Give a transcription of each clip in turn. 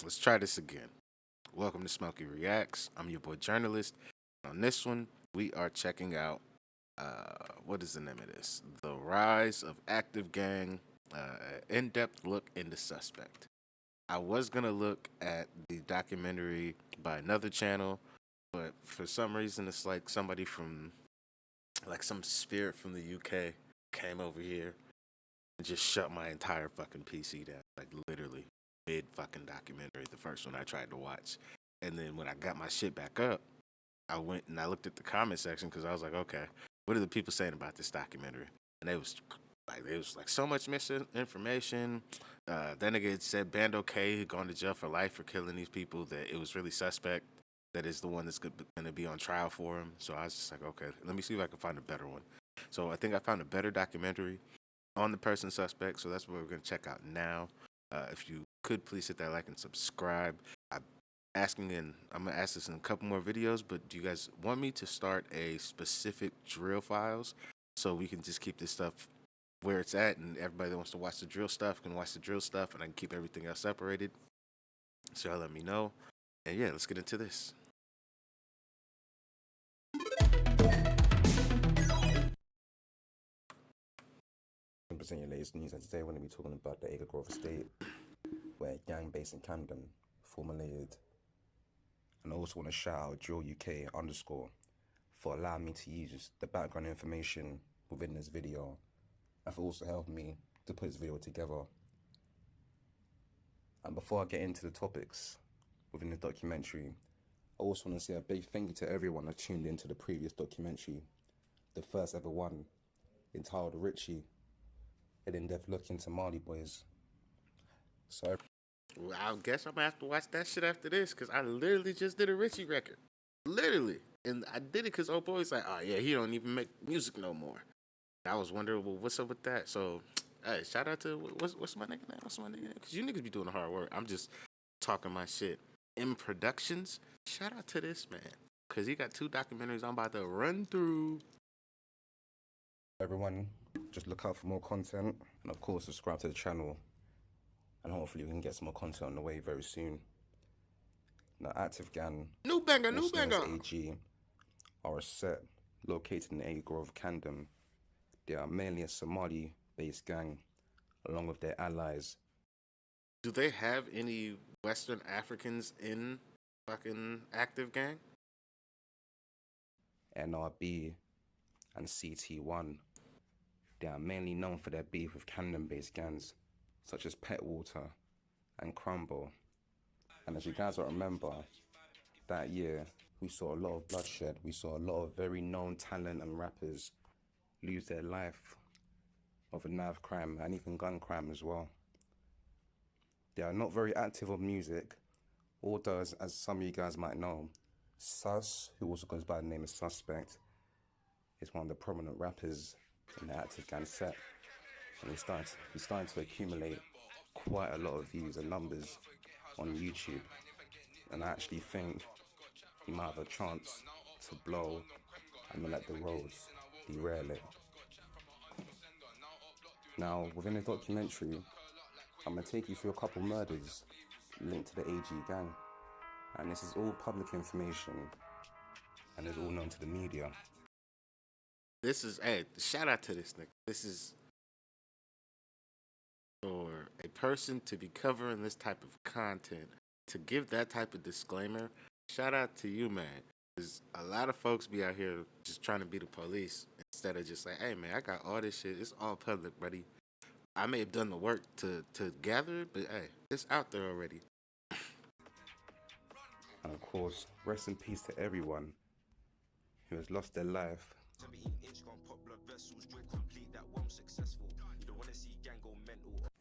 Let's try this again. Welcome to Smokey Reacts. I'm your boy Journalist. On this one, we are checking out what is the name of this? The Rise of Active Gang. In-depth look into Suspect. I was gonna look at the documentary by another channel, but for some reason, it's like somebody from, like some spirit from the UK came over here and just shut my entire fucking PC down. Like literally mid fucking documentary, the first one I tried to watch. And then when I got my shit back up, I went and I looked at the comment section because I was like, okay, what are the people saying about this documentary? And it was like so much misinformation. That nigga had said Bando K had gone to jail for life for killing these people. That it was really suspect. That is the one that's going to be on trial for him. So I was just like, okay, let me see if I can find a better one. So I think I found a better documentary on the person suspect. So that's what we're going to check out now. If you could please hit that like and subscribe. I'm asking, and I'm going to ask this in a couple more videos, but do you guys want me to start a specific drill files so we can just keep this stuff where it's at, and everybody that wants to watch the drill stuff can watch the drill stuff, and I can keep everything else separated? So y'all let me know. And yeah, let's get into this. Present your latest news, and today we're going to be talking about the Acre Grove estate, where a gang based in Camden formulated. And I also want to shout out DrillUK _ for allowing me to use the background information within this video, and for also helping me to put this video together. And before I get into the topics within the documentary, I also want to say a big thank you to everyone that tuned into the previous documentary, the first ever one, entitled Richie, an in-depth look into Marley Boys. So Well, I guess I'm gonna have to watch that shit after this because I literally just did a Richie record, literally, and I did it because old boy's like, oh yeah, he don't even make music no more. I was wondering, well, what's up with that? So, hey, shout out to what's my nigga name? What's my nigga name? Because you niggas be doing the hard work. I'm just talking my shit. M Productions. Shout out to this man because he got 2 documentaries I'm about to run through. everyone, just look out for more content, and of course subscribe to the channel, and hopefully we can get some more content on the way very soon. Now, Active Gang, New banger, new also known banger. as AG, are a set located in Acre Grove, Camden. They are mainly a Somali-based gang, along with their allies. Do they have any Western Africans in fucking Active Gang? NRB and CT1. They are mainly known for their beef with Camden-based gangs, such as Petwater and Crumble. And as you guys will remember, that year we saw a lot of bloodshed. We saw a lot of very known talent and rappers lose their life of a knife crime and even gun crime as well. They are not very active on music, although as some of you guys might know, Sus, who also goes by the name of Suspect, is one of the prominent rappers in the Active Gang set, and he's starting to accumulate quite a lot of views and numbers on YouTube, and I actually think he might have a chance to blow and not let the roads derail it. Now, within the documentary, I'm going to take you through a couple murders linked to the AG gang, and this is all public information and is all known to the media. This is, hey, shout out to this nigga. This is for a person to be covering this type of content, to give that type of disclaimer. Shout out to you, man. Because a lot of folks be out here just trying to be the police instead of just like, hey, man, I got all this shit. It's all public, buddy. I may have done the work to gather it, but hey, it's out there already. And of course, rest in peace to everyone who has lost their life.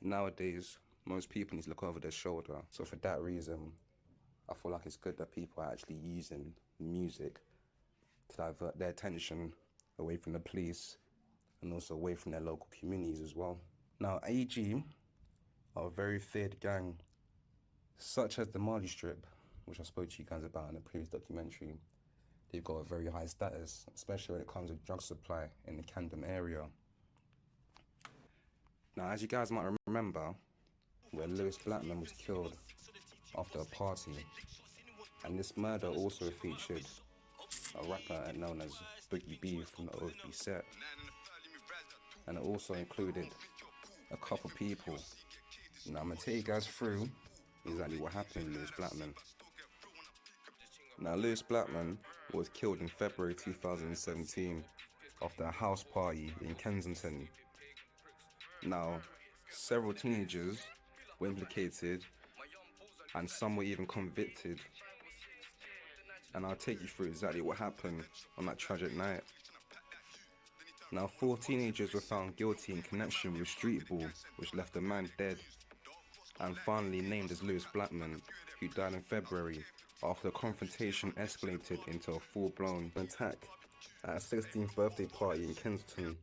Nowadays, most people need to look over their shoulder. So for that reason, I feel like it's good that people are actually using music to divert their attention away from the police and also away from their local communities as well. Now, AG are a very feared gang, such as the Marley Strip, which I spoke to you guys about in the previous documentary. They've got a very high status, especially when it comes to drug supply in the Camden area. Now, as you guys might remember, where Lewis Blackman was killed after a party. And this murder also featured a rapper known as Boogie B from the OFB set. And it also included a couple people. Now I'm going to take you guys through exactly what happened with Lewis Blackman. Now Lewis Blackman was killed in February 2017 after a house party in Kensington. Now, several teenagers were implicated and some were even convicted. And I'll take you through exactly what happened on that tragic night. Now, 4 teenagers were found guilty in connection with a street ball, which left a man dead, and finally named as Lewis Blackman, who died in February after the confrontation escalated into a full-blown attack at a 16th birthday party in Kensington.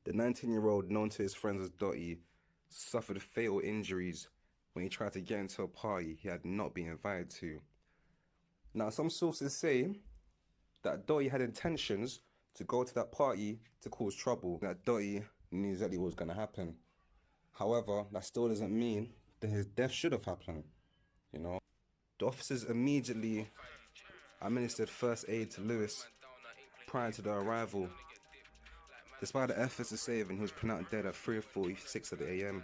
The 19-year-old, known to his friends as Dotty, suffered fatal injuries when he tried to get into a party he had not been invited to. Now, some sources say that Dotty had intentions to go to that party to cause trouble, that Dotty knew exactly what was going to happen. However, that still doesn't mean that his death should have happened, you know. The officers immediately administered first aid to Lewis prior to their arrival. Despite the efforts to save him, he was pronounced dead at 3:46 a.m.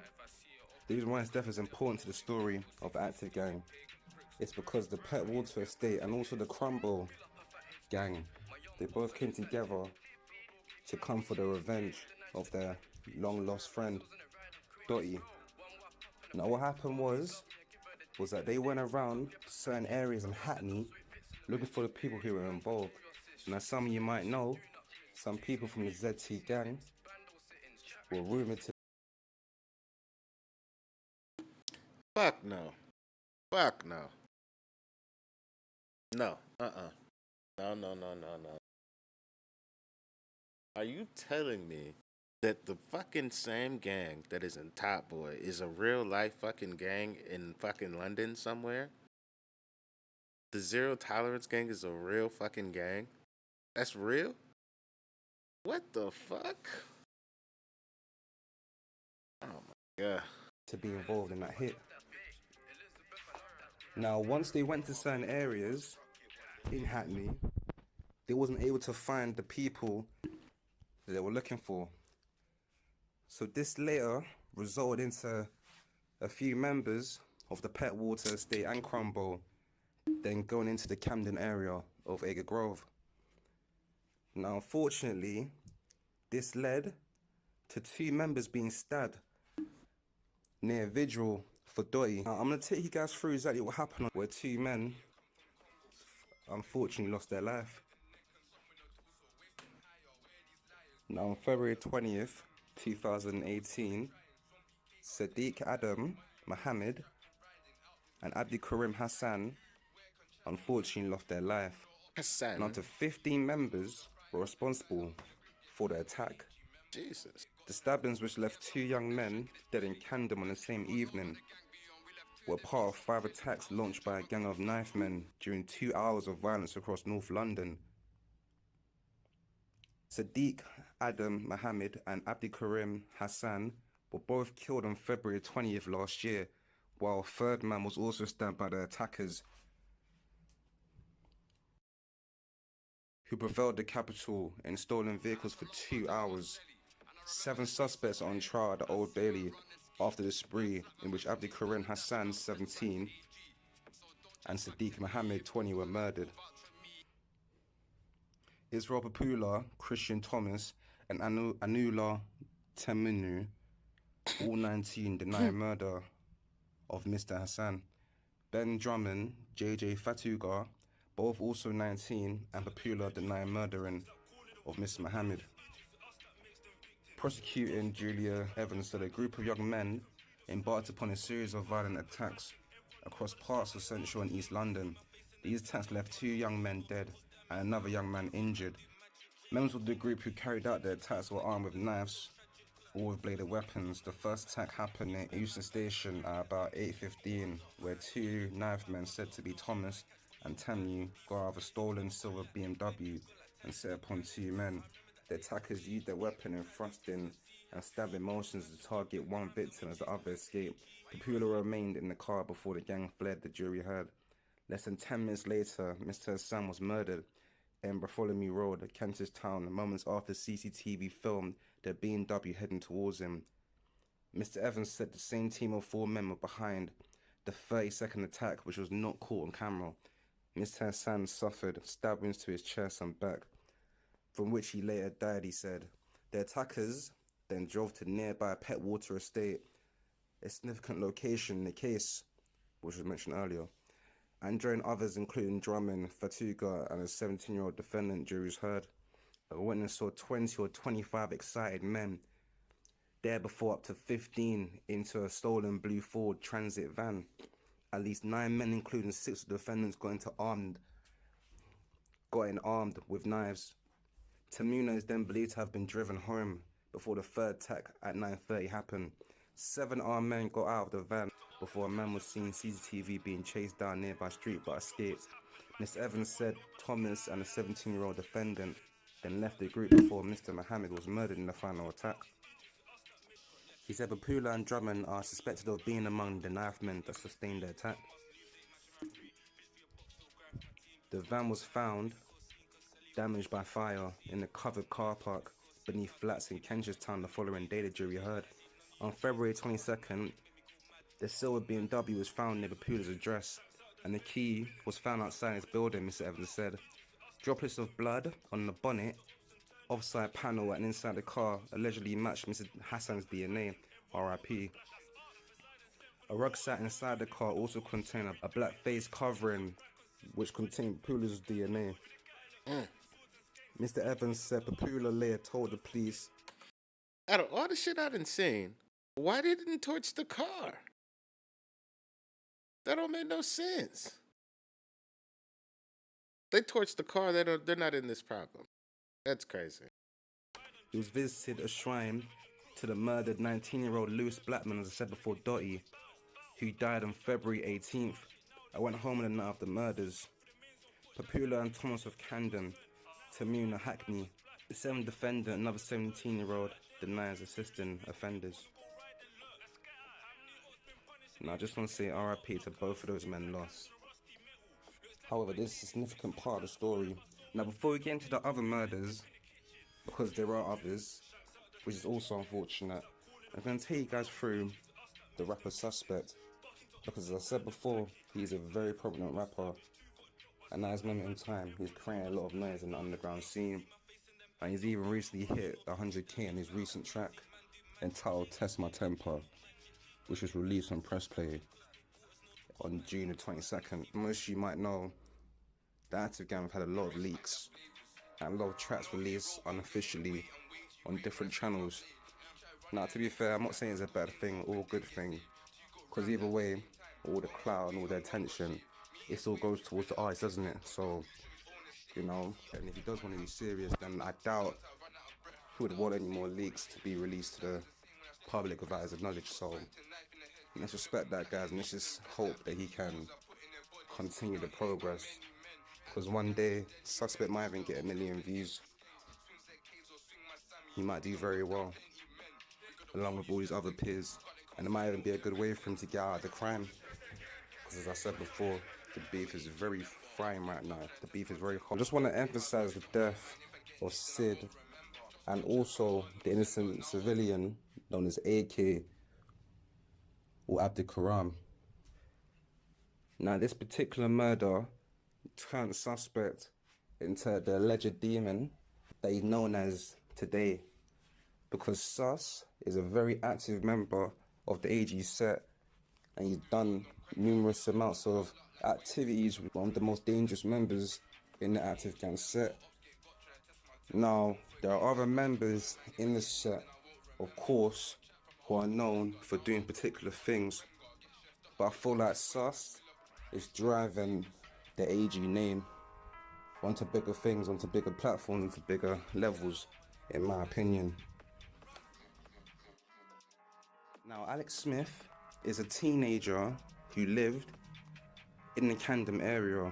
The reason why his death is important to the story of the active gang is because the Pet Water Estate and also the Crumble gang, they both came together to come for the revenge of their long lost friend, Dotty. Now what happened was that they went around certain areas in Hackney looking for the people who were involved. Now some of you might know, some people from the ZT gang were rumoured to... Fuck no. Fuck no. No. No, no, no, no, no. Are you telling me that the fucking same gang that is in Top Boy is a real life fucking gang in fucking London somewhere? The Zero Tolerance gang is a real fucking gang? That's real? What the fuck? Oh my god. to be involved in that hit. Now, once they went to certain areas in Hackney, they wasn't able to find the people that they were looking for. So this later resulted into a few members of the Pet Water Estate and Crumble then going into the Camden area of Acre Grove. Now, unfortunately, this led to 2 members being stabbed near a vigil for Dotty. Now, I'm going to take you guys through exactly what happened where 2 men unfortunately lost their life. Now, on February 20th, 2018, Sadiq Adam Mohammed and Abdi Karim Hassan unfortunately lost their life. Hassan. And up to 15 members were responsible for the attack. Jesus. The stabbings, which left 2 young men dead in Camden on the same evening, were part of 5 attacks launched by a gang of knife men during 2 hours of violence across North London. Sadiq Adam Mohammed and Abdi Karim Hassan were both killed on February 20th last year, while a 3rd man was also stabbed by the attackers, who prevailed the capital in stolen vehicles for 2 hours. 7 suspects are on trial at the Old Bailey after the spree in which Abdi Karim Hassan, 17, and Sadiq Mohammed, 20, were murdered. Israel Papula, Christian Thomas, and Anula Teminu, all 19, deny murder of Mr. Hassan. Ben Drummond, JJ Fatuga, both also 19, and Papula deny murdering of Mr. Mohammed. Prosecuting Julia Evans said a group of young men embarked upon a series of violent attacks across parts of central and east London. These attacks left 2 young men dead and another young man injured. Members of the group who carried out the attacks were armed with knives or with bladed weapons. The first attack happened in Euston Station at about 8:15, where 2 knife men said to be Thomas and Tamu got out of a stolen silver BMW and set upon 2 men. The attackers used their weapon in thrusting and stabbing motions to target one victim as the other escaped. Papula remained in the car before the gang fled, the jury heard. Less than 10 minutes later, Mr. Hassan was murdered in Bartholomew Road, Kentish Town, moments after CCTV filmed the BMW heading towards him. Mr. Evans said the same team of 4 men were behind the 30-second attack, which was not caught on camera. Mr. Hassan suffered stab wounds to his chest and back, from which he later died, he said. The attackers then drove to nearby Petwater Estate, a significant location in the case, which was mentioned earlier. Andre and others, including Drummond, Fatuga, and a 17-year-old defendant, juries heard. A witness saw 20 or 25 excited men there before up to 15 into a stolen blue Ford Transit van. At least 9 men, including 6 of the defendants, got armed with knives. Tamuna is then believed to have been driven home before the third attack at 9:30 happened. 7 armed men got out of the van before a man was seen CCTV being chased down a nearby street but escaped. Mr. Evans said Thomas and a 17-year-old defendant then left the group before Mr. Mohammed was murdered in the final attack. He said Papula and Drummond are suspected of being among the knife men that sustained the attack. The van was found damaged by fire in the covered car park beneath flats in Kentish Town the following day, the jury heard. On February 22nd, the silver BMW was found near Papula's address, and the key was found outside his building, Mr. Evans said. Droplets of blood on the bonnet, offside panel, and inside the car allegedly matched Mr. Hassan's DNA, RIP. A rucksack inside the car also contained a black face covering which contained Papula's DNA. Mr. Evans said Papula later told the police, Out of all the shit I done seen, why they didn't torch the car? That don't make no sense. They torched the car, they're not in this problem. That's crazy. he was visited a shrine to the murdered 19-year-old Lewis Blackman, as I said before, Dottie, who died on February 18th. I went home on the night of the murders. Papula and Thomas of Camden, Tamuna Hackney, the 7th defendant, another 17-year-old, denies assisting offenders. Now, I just want to say RIP to both of those men lost. However, this is a significant part of the story. Now, before we get into the other murders, because there are others, which is also unfortunate, I'm going to take you guys through the rapper Suspect, because as I said before, he's a very prominent rapper, and at this moment in time, he's creating a lot of noise in the underground scene, and he's even recently hit 100k in his recent track entitled Test My Temper, which was released on Press Play on June the 22nd. Most of you might know the Active Gang have had a lot of leaks and a lot of tracks released unofficially on different channels. Now, to be fair, I'm not saying it's a bad thing or a good thing, because either way, all the clout and all the attention, it still goes towards the artist, doesn't it? So, you know, and if he does want to be serious, then I doubt he would want any more leaks to be released to the public without his knowledge. So let's respect that, guys, and let's just hope that he can continue the progress, because one day Suspect might even get 1 million views. He might do very well along with all his other peers, and it might even be a good way for him to get out of the crime, because as I said before, the beef is very frying right now. The beef is very hot. I just want to emphasize the death of Sid and also the innocent civilian known as AK or Abdul Karam. Now, this particular murder turned Suspect into the alleged demon that he's known as today, because Sus is a very active member of the AG set, and he's done numerous amounts of activities with one of the most dangerous members in the Active Gang set. Now, there are other members in the set, of course, who are known for doing particular things, but I feel like Sus is driving the AG name onto bigger things, onto bigger platforms, onto bigger levels, in my opinion. Now, Alex Smith is a teenager who lived in the Camden area,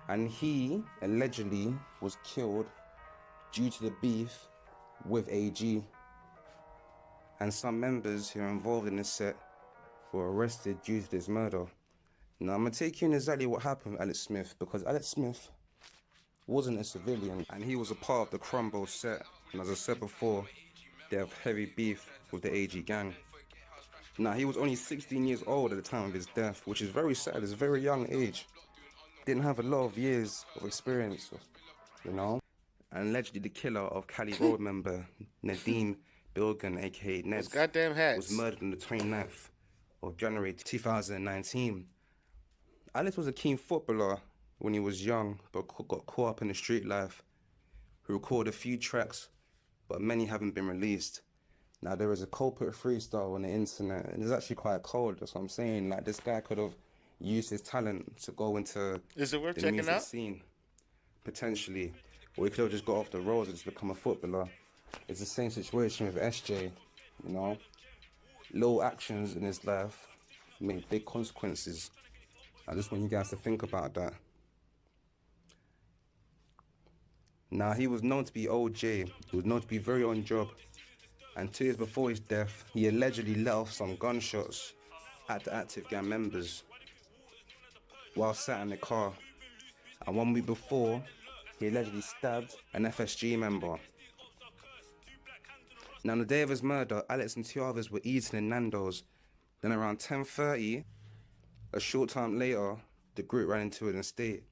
and he allegedly was killed due to the beef with AG. and some members who are involved in this set were arrested due to this murder. Now I'm gonna take you in exactly what happened with Alex Smith, because Alex Smith wasn't a civilian and he was a part of the Crumble set, and as I said before, they have heavy beef with the AG gang. Now he was only 16 years old at the time of his death, which is very sad. It's a very young age. Didn't have a lot of years of experience, you know. And allegedly the killer of Cali Road member Nadeem Bilgan, aka Those Neds, goddamn was hats. murdered on the 29th of January 2019. Alex was a keen footballer when he was young, but got caught up in the street life. He recorded a few tracks, but many haven't been released. Now there is a culprit freestyle on the internet, and it's actually quite cold. That's what I'm saying. Like, this guy could have used his talent to go into Is it worth the checking music out? scene, potentially, or he could have just got off the roads and just become a footballer. It's the same situation with SJ, you know. Little actions in his life made big consequences. I just want you guys to think about that. Now, he was known to be OJ. He was known to be very on job. And 2 years before his death, he allegedly let off some gunshots at the active gang members while sat in the car. And 1 week before, he allegedly stabbed an FSG member. Now, on the day of his murder, Alex and 2 others were eating in Nando's. Then around 10:30, a short time later, the group ran into an estate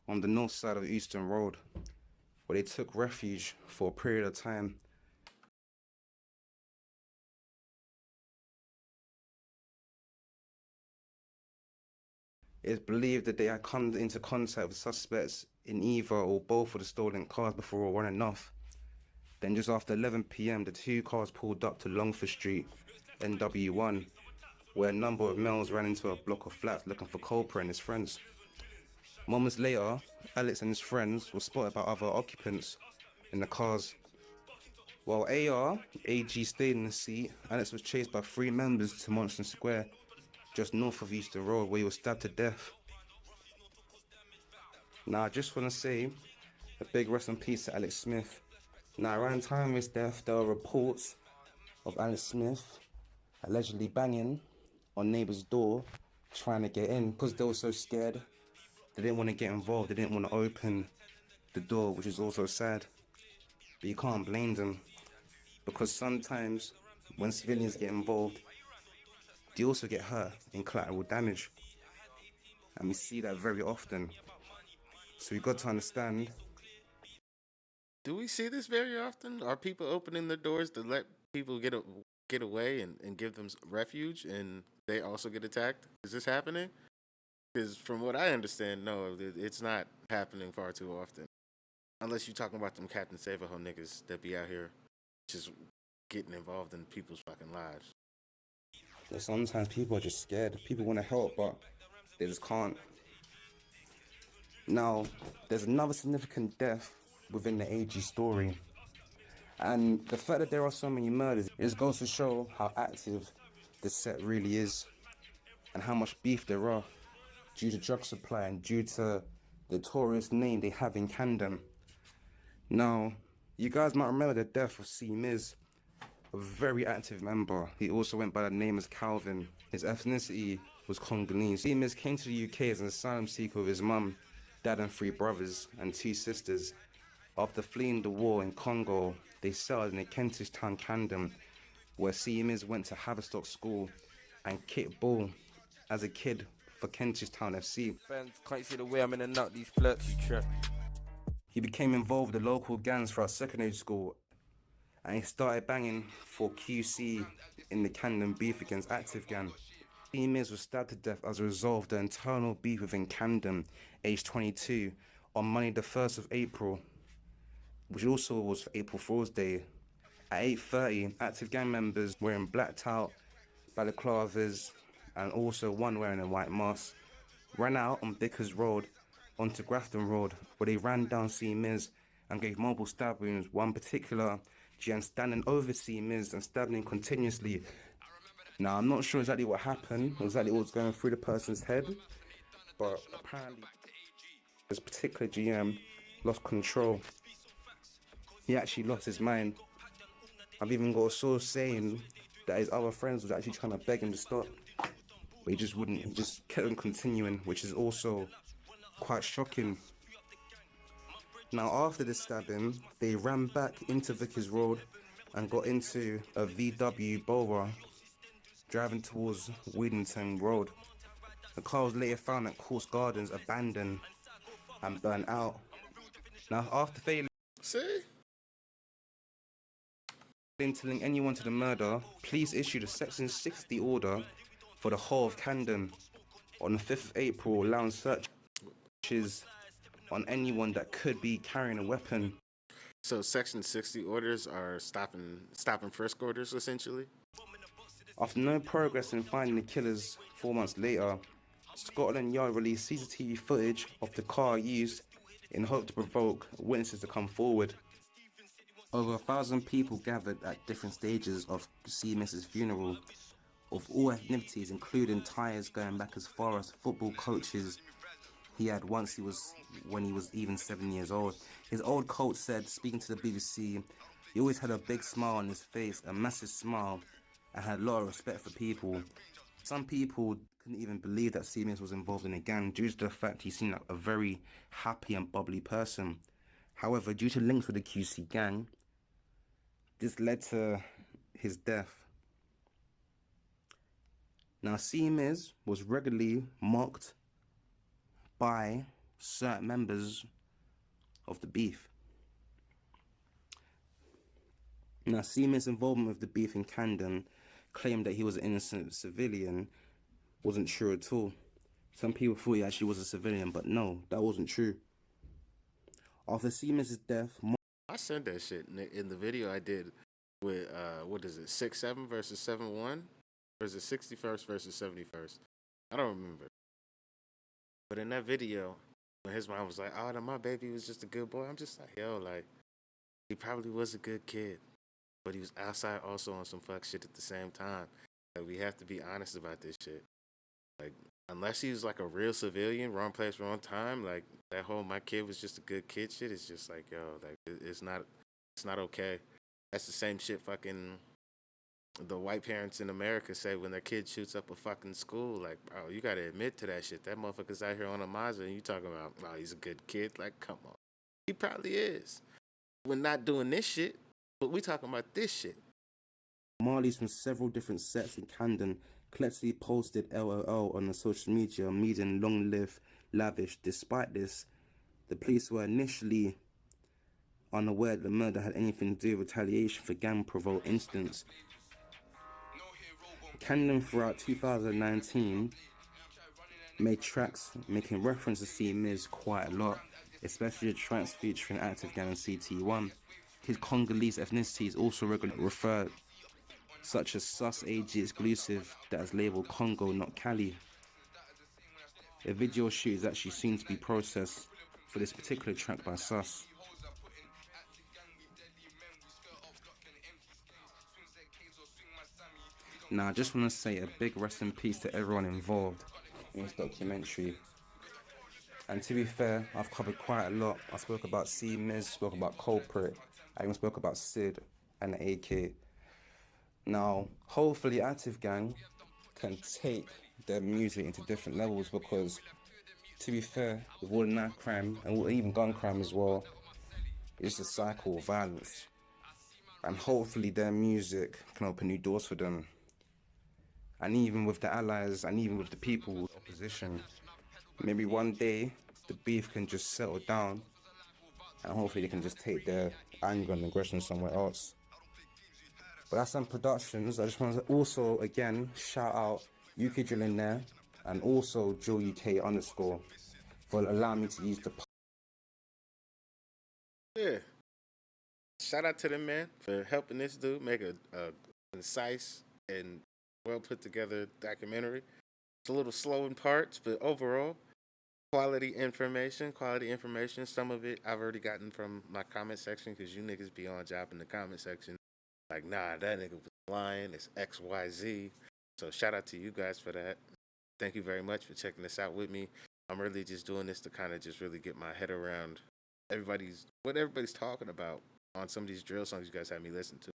on the north side of Euston Road, where they took refuge for a period of time. It's believed that they had come into contact with suspects in either or both of the stolen cars before running off. Then just after 11 p.m, the 2 cars pulled up to Longford Street, NW1, where a number of males ran into a block of flats looking for Culper and his friends. Moments later, Alex and his friends were spotted by other occupants in the cars. While AG stayed in the seat, Alex was chased by 3 members to Monson Square, just north of Euston Road, where he was stabbed to death. Now, I just want to say a big rest in peace to Alex Smith. Now, around the time of his death, there were reports of Alex Smith allegedly banging on neighbors' door, trying to get in, because they were so scared. They didn't want to get involved. They didn't want to open the door, which is also sad. But you can't blame them, because sometimes when civilians get involved, they also get hurt in collateral damage. And we see that very often. So you've got to understand. Do we see this very often? Are people opening their doors to let people get away and give them refuge, and they also get attacked? Is this happening? Because from what I understand, no, it's not happening far too often. Unless you're talking about them Captain Save-A-Ho niggas that be out here just getting involved in people's fucking lives. Sometimes people are just scared. People want to help, but they just can't. Now, there's another significant death within the AG story. And the fact that there are so many murders, it just goes to show how active this set really is and how much beef there are due to drug supply and due to the notorious name they have in Camden. Now, you guys might remember the death of C. Miz, a very active member. He also went by the name as Calvin. His ethnicity was Congolese. C. Miz came to the UK as an asylum seeker with his mum, dad and 3 brothers and 2 sisters. After fleeing the war in Congo, they settled in a Kentish town, Camden, where C. Miz went to Haverstock School and kicked ball as a kid for Kentish Town FC. Fans, can't see the way I'm in and out these flirts, you trip. He became involved with the local gangs throughout secondary school, and he started banging for QC in the Camden beef against Active Gang. C. Miz was stabbed to death as a result of the internal beef within Camden, aged 22, on Monday the 1st of April, which also was April Fool's Day. At 8:30, Active Gang members wearing blacked out balaclavas and also one wearing a white mask ran out on Bickers Road onto Grafton Road, where they ran down C. Miz and gave multiple stab wounds. One particular Gian standing over C. Miz and stabbing him continuously. Now, I'm not sure exactly what happened, exactly what was going through the person's head, but apparently this particular GM lost control. He actually lost his mind I've even got a source saying that his other friends was actually trying to beg him to stop, but he just wouldn't. He just kept on continuing, which is also quite shocking. Now, after this stabbing, they ran back into Vickers Road and got into a VW Bora driving towards Weedington Road. The car was later found at Course Gardens, abandoned and burnt out. Now, after failing See? to link anyone to the murder, police issued a Section 60 order for the whole of Camden on the 5th of April, allowing searches on anyone that could be carrying a weapon. So Section 60 orders are stopping frisk orders, essentially? After no progress in finding the killers 4 months later, Scotland Yard released CCTV footage of the car used in hope to provoke witnesses to come forward. Over 1,000 people gathered at different stages of Seamus's funeral, of all ethnicities, including ties going back as far as football coaches he had when he was even 7 years old. His old coach said, speaking to the BBC, he always had a big smile on his face, a massive smile, and had a lot of respect for people. Some people couldn't even believe that Seamus was involved in a gang due to the fact he seemed like a very happy and bubbly person. However, due to links with the QC gang, this led to his death. Now, Seamus was regularly mocked by certain members of the beef. Now, Seamus' involvement with the beef in Camden claimed that he was an innocent civilian wasn't true at all. Some people thought he actually was a civilian, but no, that wasn't true. After Seamus' death, I said that shit in the video I did with, 6-7 versus 7-1? Or is it 61st versus 71st? I don't remember. But in that video, when his mom was like, oh, my baby was just a good boy, I'm just like, yo, like, he probably was a good kid. But he was outside also on some fuck shit at the same time. Like, we have to be honest about this shit. Like, unless he was like a real civilian, wrong place, wrong time, like that whole my kid was just a good kid shit is just like, yo, like it's not okay. That's the same shit fucking the white parents in America say when their kid shoots up a fucking school. Like, bro, you gotta admit to that shit. That motherfucker's out here on a Mazda and you talking about, oh, he's a good kid. Like, come on. He probably is. We're not doing this shit, but we talking about this shit. Marlies from several different sets in Camden collectively posted LOL on the social media, meaning long live Lavish. Despite this, the police were initially unaware that the murder had anything to do with retaliation for gang-provoked incidents. Camden throughout 2019 made tracks making reference to Seamus quite a lot, especially the tracks featuring Active Gang and CT1. His Congolese ethnicity is also regularly referred, such as Sus AG exclusive that is labeled Congo, not Cali. A video shoot is actually soon to be processed for this particular track by Sus. Now, I just want to say a big rest in peace to everyone involved in this documentary. And to be fair, I've covered quite a lot. I spoke about C-Miz, spoke about Culprit, I even spoke about Sid and AK. Now, hopefully Active Gang can take their music into different levels because, to be fair, with all the knife crime and even gun crime as well, it's a cycle of violence. And hopefully their music can open new doors for them. And even with the allies and even with the people opposition, maybe one day the beef can just settle down and hopefully they can just take their anger and aggression somewhere else. But that's some productions. I just want to also again shout out UK Drilling there and also Joe UK _ for allowing me to use the. Yeah. Shout out to them, man, for helping this dude make a concise and well put together documentary. It's a little slow in parts, but overall, quality information. Some of it I've already gotten from my comment section because you niggas be on job in the comment section. Like, nah, that nigga was lying. It's XYZ. So shout out to you guys for that. Thank you very much for checking this out with me. I'm really just doing this to kind of just really get my head around what everybody's talking about on some of these drill songs you guys had me listen to.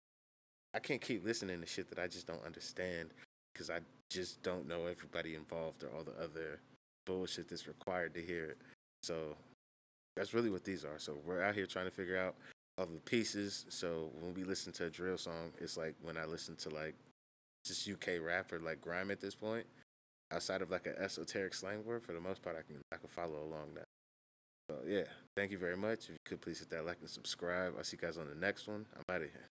I can't keep listening to shit that I just don't understand because I just don't know everybody involved or all the other bullshit that's required to hear it. So that's really what these are. So we're out here trying to figure out all the pieces. So when we listen to a drill song, it's like when I listen to like just UK rap or like grime at this point. Outside of like an esoteric slang word, for the most part, I can follow along that. So yeah, thank you very much. If you could please hit that like and subscribe. I'll see you guys on the next one. I'm out of here.